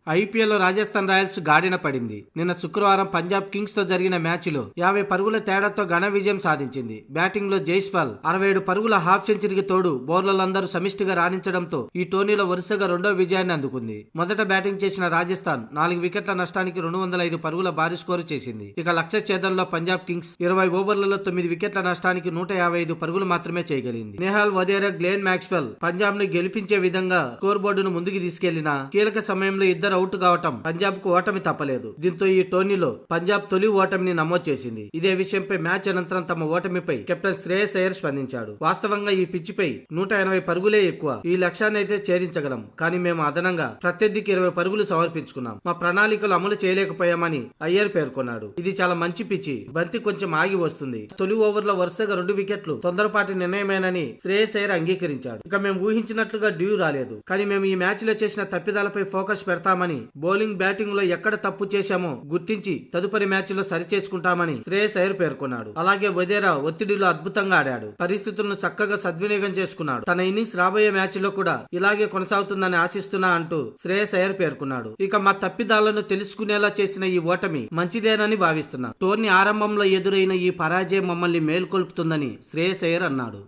IPL లో Rajasthan Royals గాడిన పడింది. నిన్న శుక్రవారం పంజాబ్ కింగ్స్ తో జరిగిన మ్యాచ్ లో 50 పరుగుల తేడాతో ఘన విజయం సాధించింది. బ్యాటింగ్ లో జైస్వాల్ 67 పరుగుల హాఫ్ సెంచరీకి తోడు బౌలర్లందరూ సమిష్టిగా రాణించడంతో ఈ టోర్నీలో వరుసగా రెండో విజయాన్ని అందుకుంది. మొదట బ్యాటింగ్ చేసిన రాజస్థాన్ 4 వికెట్ల నష్టానికి 205 పరుగుల భారీ స్కోరు చేసింది. ఇక లక్ష్య ఛేదనలో పంజాబ్ కింగ్స్ 20 ఓవర్లలో 9 వికెట్ల నష్టానికి 155 పరుగులు మాత్రమే చేయగలిగింది. నెహాల్ వధేరా, గ్లెన్ మాక్స్వెల్ పంజాబ్ ను గెలిపించే విధంగా స్కోర్ బోర్డును ముందుకు తీసుకెళ్లిన కీలక సమయంలో ఇద్దరు అవుట్ కావటం పంజాబ్ కు ఓటమి తప్పలేదు. దీంతో ఈ టోర్నీలో పంజాబ్ తొలి ఓటమిని నమోదు చేసింది. ఇదే విషయంపై మ్యాచ్ అనంతరం తమ ఓటమిపై కెప్టెన్ శ్రేయస్ అయ్యర్ స్పందించాడు. వాస్తవంగా ఈ పిచ్చిపై 180 పరుగులే ఎక్కువ. ఈ లక్ష్యాన్ని అయితే ఛేదించగలం, కానీ మేము అదనంగా ప్రత్యర్థికి 20 పరుగులు సమర్పించుకున్నాం. మా ప్రణాళికలు అమలు చేయలేకపోయామని అయ్యర్ పేర్కొన్నాడు. ఇది చాలా మంచి పిచ్చి, బంతి కొంచెం ఆగి వస్తుంది. తొలి ఓవర్లో వరుసగా 2 వికెట్లు తొందరపాటి నిర్ణయమేనని శ్రేయస్ అయ్యర్ అంగీకరించాడు. ఇక మేము ఊహించినట్లుగా డ్యూ రాలేదు, కానీ మేము ఈ మ్యాచ్ లో చేసిన తప్పిదాలపై ఫోకస్ పెడతామని, బౌలింగ్ బ్యాటింగ్ లో ఎక్కడ తప్పు చేశామో గుర్తించి తదుపరి మ్యాచ్ లో సరి చేసుకుంటామని శ్రేయస్ అయ్యర్ పేర్కొన్నాడు. అలాగే వధేరా ఒత్తిడిలో అద్భుతంగా ఆడాడు, పరిస్థితులను చక్కగా సద్వినియోగం చేసుకున్నాడు. తన ఇన్నింగ్స్ రాబోయే మ్యాచ్ లో కూడా ఇలాగే కొనసాగుతుందని ఆశిస్తున్నా అంటూ శ్రేయస్ అయ్యర్ పేర్కొన్నాడు. ఇక మా తప్పిదాలను తెలుసుకునేలా చేసిన ఈ ఓటమి మంచిదేనని భావిస్తున్నా. టోర్నీ ఆరంభంలో ఎదురైన ఈ పరాజయం మమ్మల్ని మేల్కొల్పుతుందని శ్రేయస్ అయ్యర్ అన్నాడు.